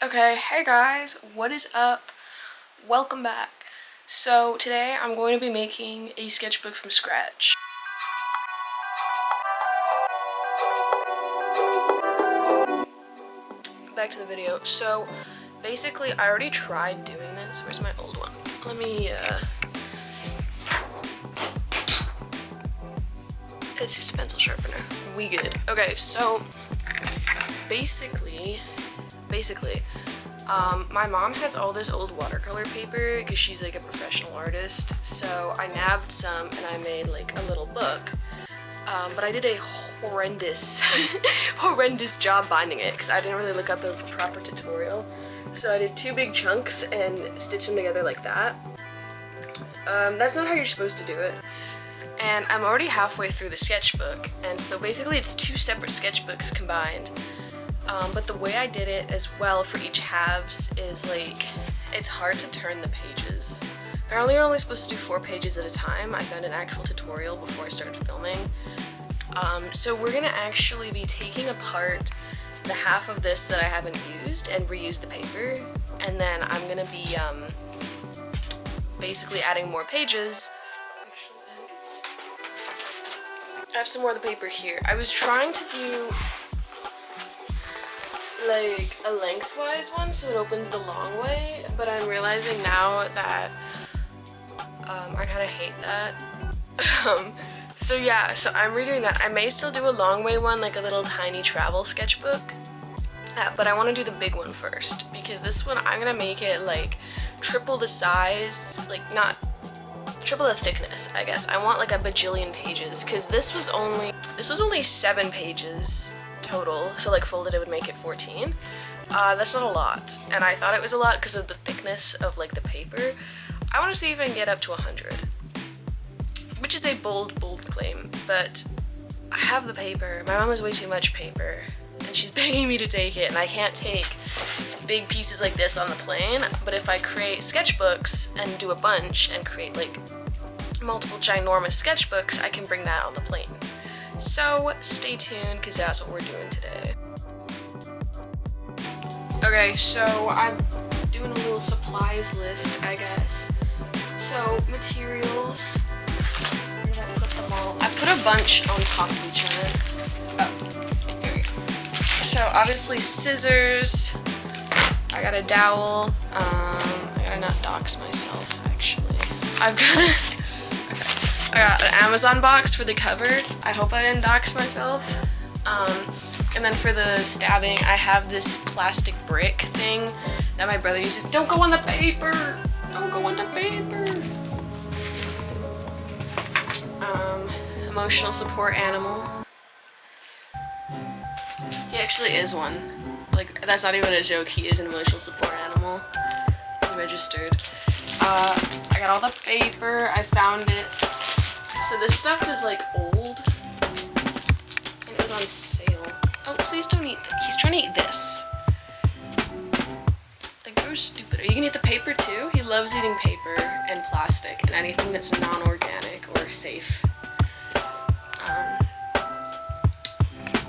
Okay, hey guys, what is up? Welcome back. So today I'm going to be making a sketchbook from scratch. Back to the video. So basically I already tried doing this. Where's my old one? Let me it's just a pencil sharpener. We good. Okay, so basically my mom has all this old watercolor paper because she's like a professional artist, so I nabbed some and I made like a little book, but I did a horrendous job binding it because I didn't really look up a proper tutorial. So I did two big chunks and stitched them together like that. That's not how you're supposed to do it. And I'm already halfway through the sketchbook, and so basically it's two separate sketchbooks combined. But the way I did it as well for each halves is like, it's hard to turn the pages. Apparently you're only supposed to do 4 pages at a time. I found an actual tutorial before I started filming. So we're gonna actually be taking apart the half of this that I haven't used and reuse the paper. And then I'm gonna be basically adding more pages. I have some more of the paper here. I was trying to do like a lengthwise one so it opens the long way, but I'm realizing now that I kind of hate that. So yeah, so I'm redoing that. I may still do a long way one, like a little tiny travel sketchbook, but I want to do the big one first because this one I'm gonna make it like triple the size, like not triple the thickness, I guess. I want like a bajillion pages because this was only 7 pages total, so like folded it would make it 14. That's not a lot, and I thought it was a lot because of the thickness of like the paper. I want to see if I can get up to 100, which is a bold claim, but I have the paper. My mom has way too much paper and she's begging me to take it, and I can't take big pieces like this on the plane, but if I create sketchbooks and do a bunch and create like multiple ginormous sketchbooks, I can bring that on the plane. So stay tuned because that's what we're doing today. Okay, so I'm doing a little supplies list, I guess. So materials, where did I put them all? I put a bunch on top of each other. Oh, here we go. So obviously scissors, I got a dowel, I gotta not dox myself actually. I got an Amazon box for the cupboard. I hope I didn't dox myself. And then for the stabbing, I have this plastic brick thing that my brother uses. Don't go on the paper! Don't go on the paper! Emotional support animal. He actually is one. Like, that's not even a joke, he is an emotional support animal. He's registered. I got all the paper, I found it. So this stuff is like old, and it was on sale. Oh, please don't eat that. He's trying to eat this. Like, you're stupid. Are you gonna eat the paper too? He loves eating paper and plastic and anything that's non-organic or safe.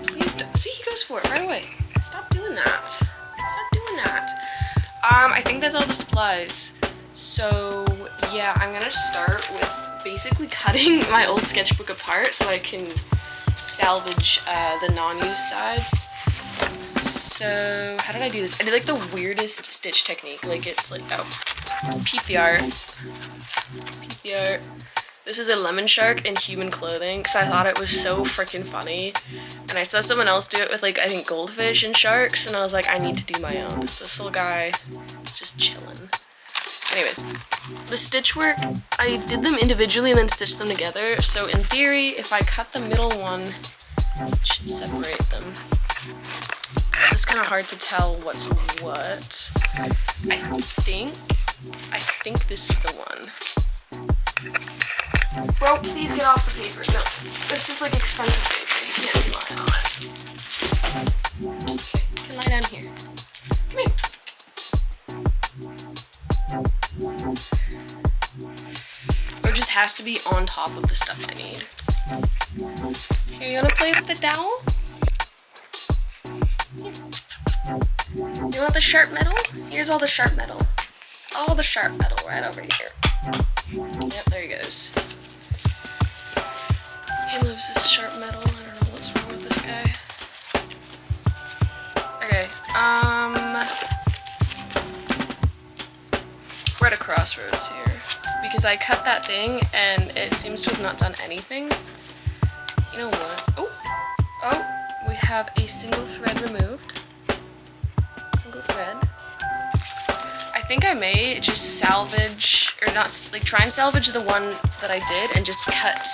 Please don't. See, he goes for it right away. Stop doing that. Stop doing that. I think that's all the supplies. So yeah, I'm gonna start with basically cutting my old sketchbook apart so I can salvage the non-used sides. So how did I do this? I did like the weirdest stitch technique. Like it's like, oh, peep the art. Peep the art. This is a lemon shark in human clothing because I thought it was so freaking funny. And I saw someone else do it with like, I think goldfish and sharks, and I was like, I need to do my own. So this little guy is just chilling. Anyways, the stitch work, I did them individually and then stitched them together. So in theory, if I cut the middle one, it should separate them. It's just kind of hard to tell what's what. I think this is the one. Bro, please get off the paper. No, this is like expensive paper. You can't rely on it. Okay, you can lie down here. Come here. Or just has to be on top of the stuff I need. Here, you wanna play with the dowel? Yeah. You want the sharp metal? Here's all the sharp metal. All the sharp metal right over here. Yep, there he goes. He loves this sharp metal. I don't know what's wrong with this guy. Okay, we're at a crossroads here because I cut that thing and it seems to have not done anything. You know what? Oh, we have a single thread removed. Single thread. I think I may just salvage, or not, like try and salvage the one that I did and just cut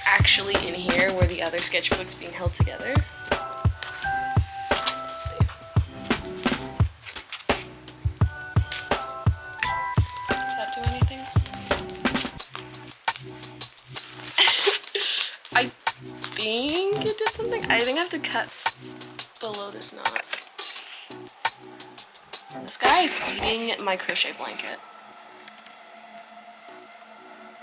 actually in here where the other sketchbook's being held together. Let's see. Does that do anything? I think it did something. I think I have to cut below this knot. This guy is eating my crochet blanket.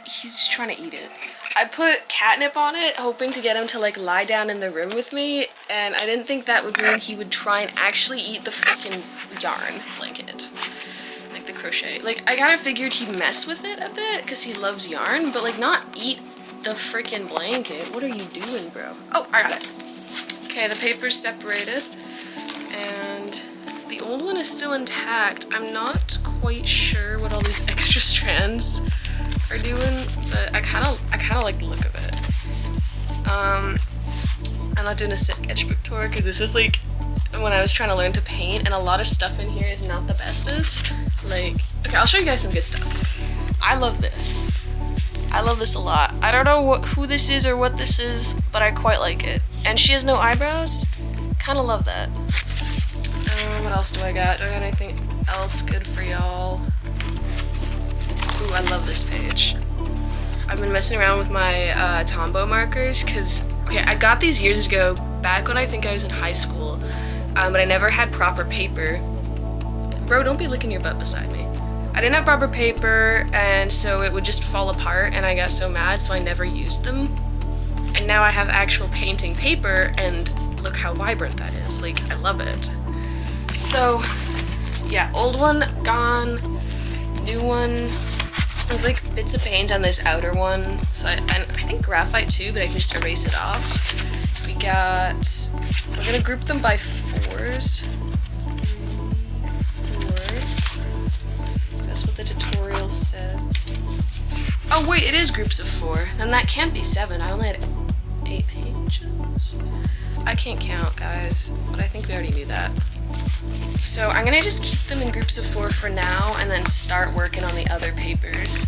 He's just trying to eat it. I put catnip on it, hoping to get him to like lie down in the room with me, and I didn't think that would mean he would try and actually eat the freaking yarn blanket. Like the crochet. Like I kind of figured he'd mess with it a bit because he loves yarn, but like not eat the freaking blanket. What are you doing, bro? Oh, I got it. Okay, the paper's separated, and the old one is still intact. I'm not quite sure what all these extra strands are doing, but I kind of like the look of it. I'm not doing a sketchbook tour because this is like when I was trying to learn to paint, and a lot of stuff in here is not the bestest. Like, okay, I'll show you guys some good stuff. I love this. I love this a lot. I don't know who this is or what this is, but I quite like it. And she has no eyebrows. Kind of love that. What else do I got? Do I got anything else good for y'all? Ooh, I love this page. I've been messing around with my Tombow markers because, okay, I got these years ago, back when I think I was in high school, but I never had proper paper. Bro, don't be licking your butt beside me. I didn't have proper paper, and so it would just fall apart, and I got so mad, so I never used them. And now I have actual painting paper, and look how vibrant that is. Like, I love it. So, yeah, old one gone, new one. There's like bits of paint on this outer one, so I think graphite too, but I can just erase it off. So we're gonna group them by 4s. 3, 4. That's what the tutorial said. Oh wait, it is groups of 4. Then that can't be 7. I only had 8 pages. I can't count, guys, but I think we already knew that. So I'm gonna just keep them in groups of 4 for now and then start working on the other papers.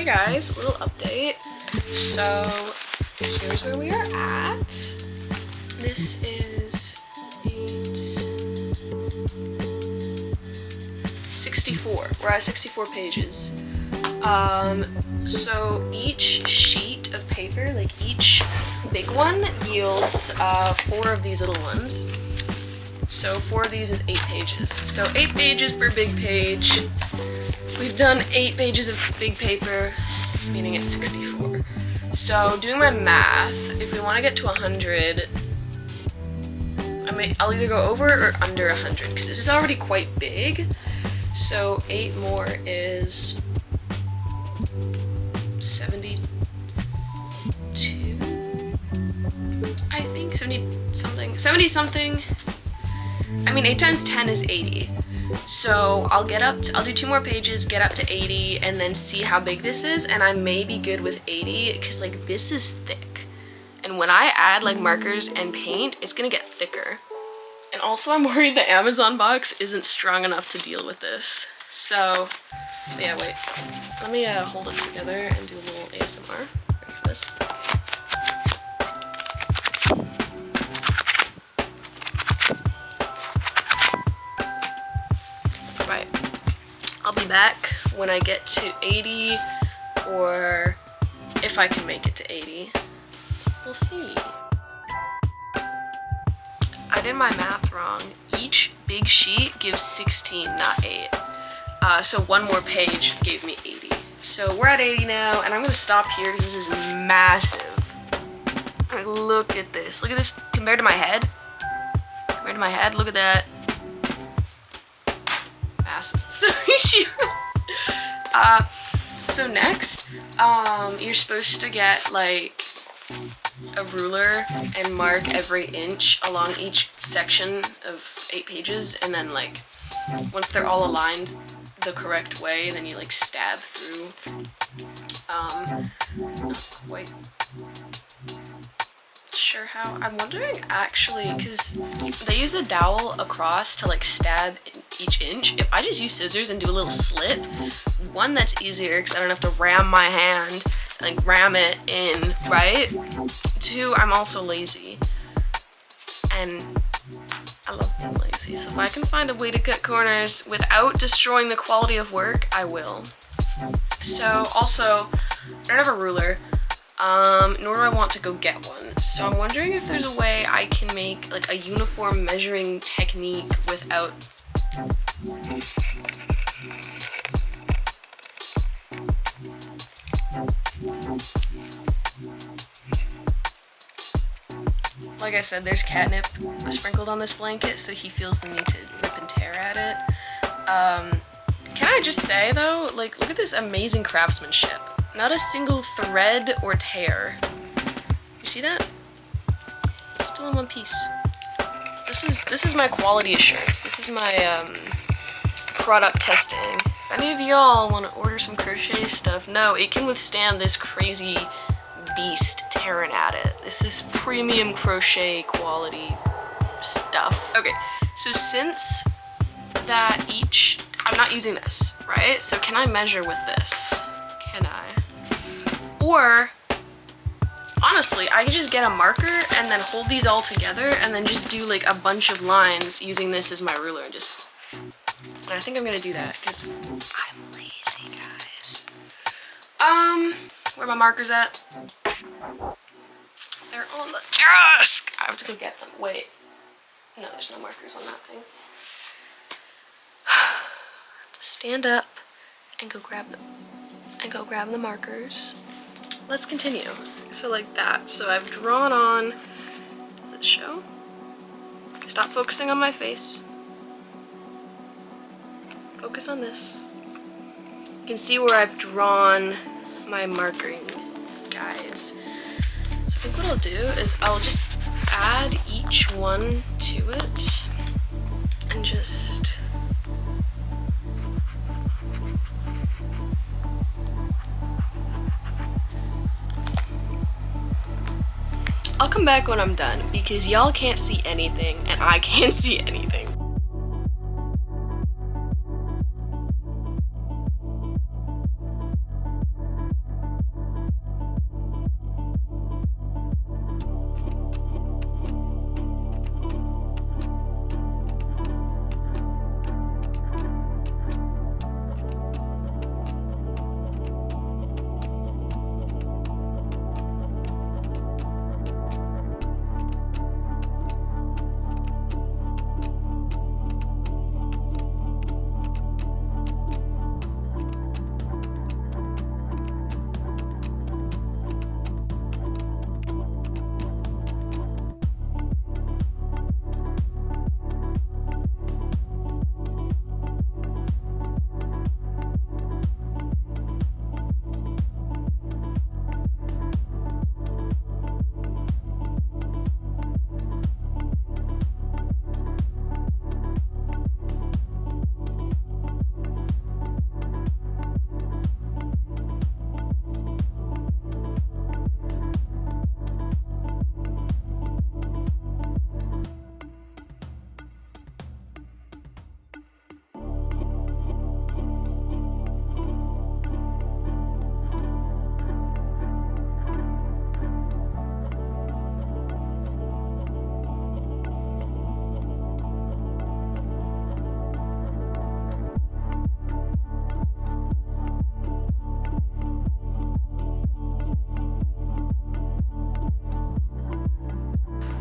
guys, a little update. So here's where we are at. This is 64. We're at 64 pages. So each sheet of paper, like each big one, yields 4 of these little ones. So 4 of these is 8 pages. So 8 pages per big page. We've done 8 pages of big paper, meaning it's 64. So doing my math, if we want to get to 100, I'll either go over or under 100, because this is already quite big. So 8 more is 72, I think, 70 something. I mean, 8 times 10 is 80. So I'll do 2 more pages, get up to 80, and then see how big this is, and I may be good with 80, because like this is thick. And when I add like markers and paint, it's gonna get thicker. And also I'm worried the Amazon box isn't strong enough to deal with this. So, yeah, wait. Let me hold it together and do a little ASMR. Ready for this? Right. I'll be back when I get to 80, or if I can make it to 80. We'll see. I did my math wrong. Each big sheet gives 16, not 8. So 1 more page gave me 80. So we're at 80 now, and I'm gonna stop here because this is massive. Like, look at this. Look at this compared to my head. Compared to my head, look at that. Massive. So next, you're supposed to get like a ruler and mark every inch along each section of 8 pages, and then like once they're all aligned the correct way, then you like stab through. Not quite sure how. I'm wondering actually, because they use a dowel across to like stab each inch. If I just use scissors and do a little slit, 1, that's easier because I don't have to ram my hand, like ram it in, right? 2, I'm also lazy, and I love being lazy, so if I can find a way to cut corners without destroying the quality of work, I will. So also, I don't have a ruler, nor do I want to go get one, so I'm wondering if there's a way I can make like a uniform measuring technique without like I said, there's catnip sprinkled on this blanket, so he feels the need to rip and tear at it. Can I just say though, like, look at this amazing craftsmanship. Not a single thread or tear. You see that? It's still in one piece. This is my quality assurance. This is my product testing. If any of y'all want to order some crochet stuff, no, it can withstand this crazy beast tearing at it. This is premium crochet quality stuff. Okay, so since that I'm not using this, right? So can I measure with this? Can I? Or, honestly, I could just get a marker and then hold these all together and then just do like a bunch of lines using this as my ruler and just... And I think I'm gonna do that because I'm lazy, guys. Where are my markers at? They're on the desk! I have to go get them. Wait. No, there's no markers on that thing. Just stand up and go grab them. And go grab the markers. Let's continue. So like that. So I've drawn on... Does it show? Stop focusing on my face. Focus on this. You can see where I've drawn my markering guides. So I think what I'll do is I'll just add each one to it and just I'll come back when I'm done because y'all can't see anything and I can't see anything.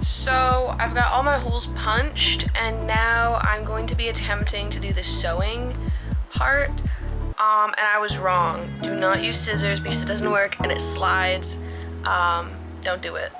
So I've got all my holes punched, and now I'm going to be attempting to do the sewing part. And I was wrong. Do not use scissors because it doesn't work and it slides. Don't do it.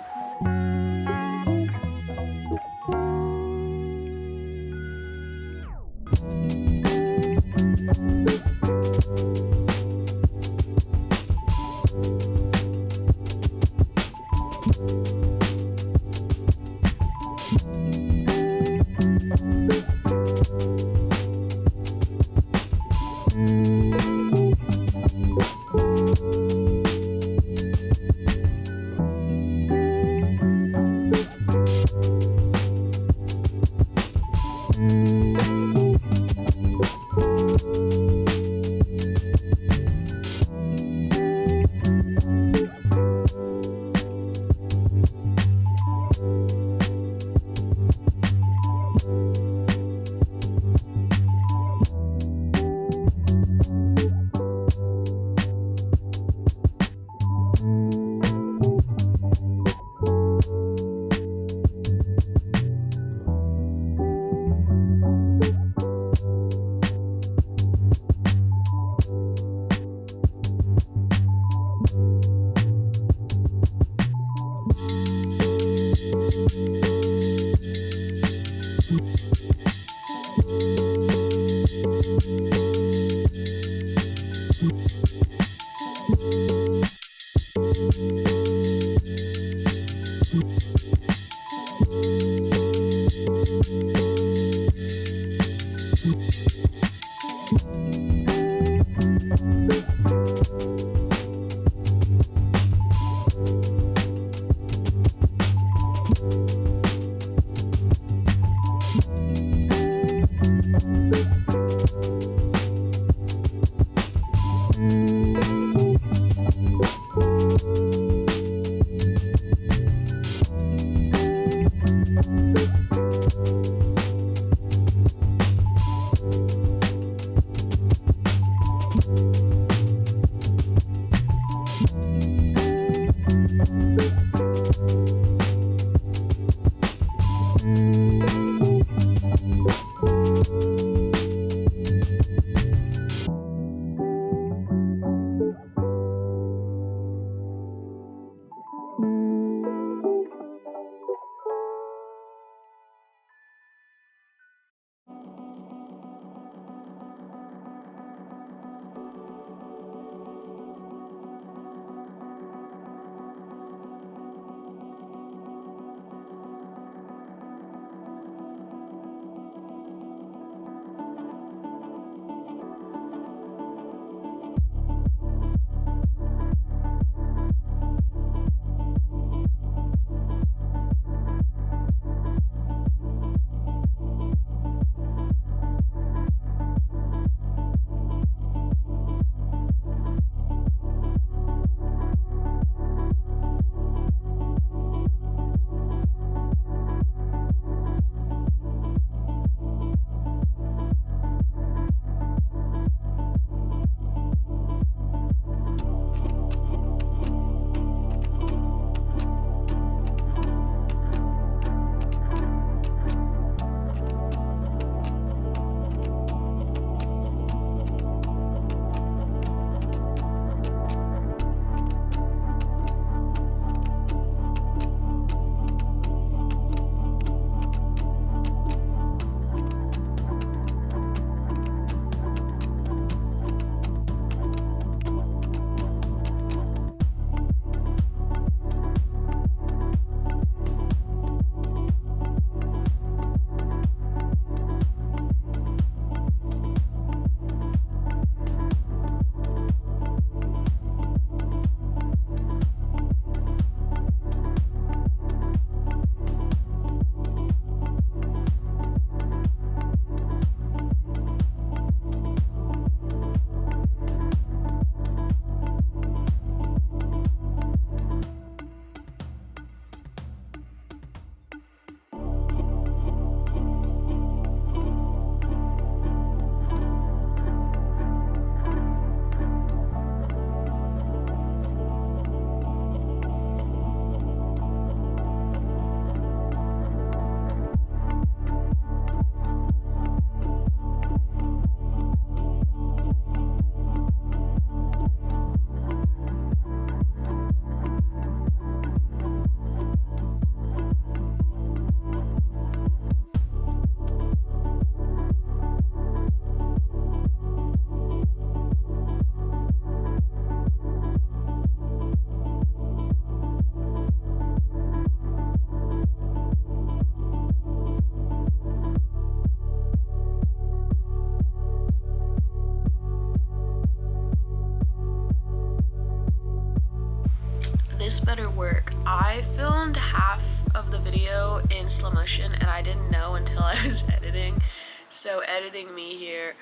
this better work. I filmed half of the video in slow motion and I didn't know until I was editing. So editing me here.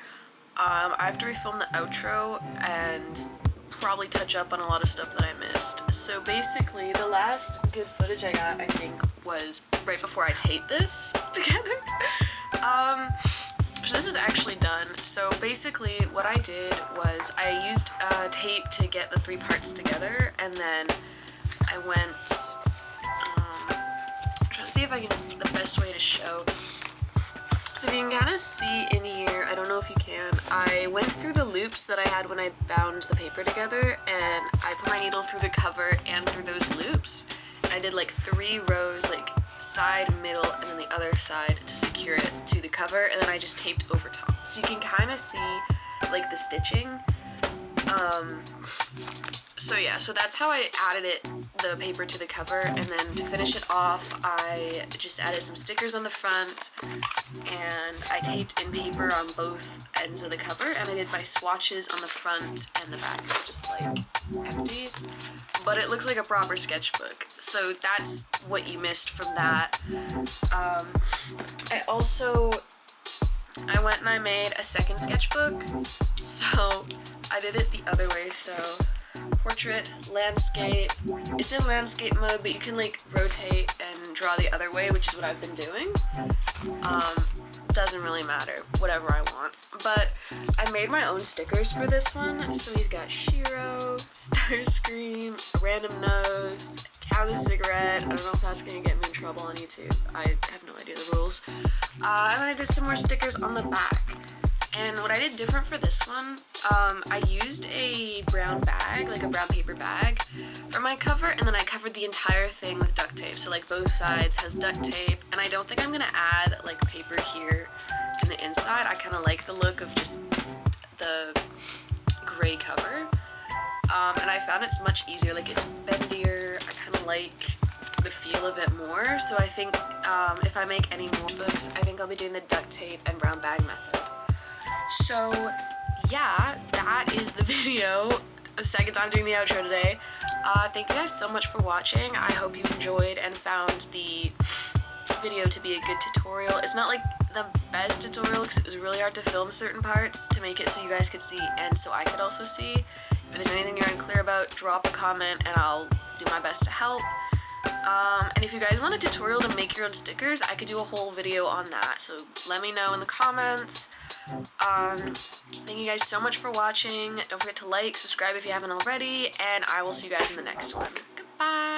I have to refilm the outro and probably touch up on a lot of stuff that I missed. So basically the last good footage I got, I think, was right before I taped this together. So this is actually done. So basically what I did was I used tape to get the 3 parts together, and then I went, trying to see if I can, the best way to show. So if you can kind of see in here, I don't know if you can, I went through the loops that I had when I bound the paper together, and I put my needle through the cover and through those loops. And I did like 3 rows, like side, middle, and then the other side to secure it to the cover, and then I just taped over top. So you can kind of see like the stitching. So yeah, so that's how I added the paper to the cover, and then to finish it off, I just added some stickers on the front, and I taped in paper on both ends of the cover, and I did my swatches on the front and the back. It's just like empty, but it looks like a proper sketchbook. So that's what you missed from that. I went and I made a second sketchbook, so I did it the other way. So portrait, landscape. It's in landscape mode, but you can like rotate and draw the other way, which is what I've been doing. Doesn't really matter, whatever I want. But I made my own stickers for this one. So we've got Shiro, Starscream, a random nose, Cow the cigarette. I don't know if that's gonna get me in trouble on YouTube. I have no idea the rules. And then I did some more stickers on the back. And what I did different for this one, I used a brown bag, like a brown paper bag for my cover, and then I covered the entire thing with duct tape. So like both sides has duct tape, and I don't think I'm gonna add like paper here in the inside. I kind of like the look of just the gray cover. And I found it's much easier, like it's bendier. I kind of like the feel of it more. So I think if I make any more books, I think I'll be doing the duct tape and brown bag method. So yeah, that is the video. Second time doing the outro today. Thank you guys so much for watching. I hope you enjoyed and found the video to be a good tutorial. It's not like the best tutorial because it was really hard to film certain parts to make it so you guys could see and so I could also see. If there's anything you're unclear about, drop a comment and I'll do my best to help. And if you guys want a tutorial to make your own stickers, I could do a whole video on that. So let me know in the comments. Thank you guys so much for watching. Don't forget to like, subscribe if you haven't already, and I will see you guys in the next one. Goodbye!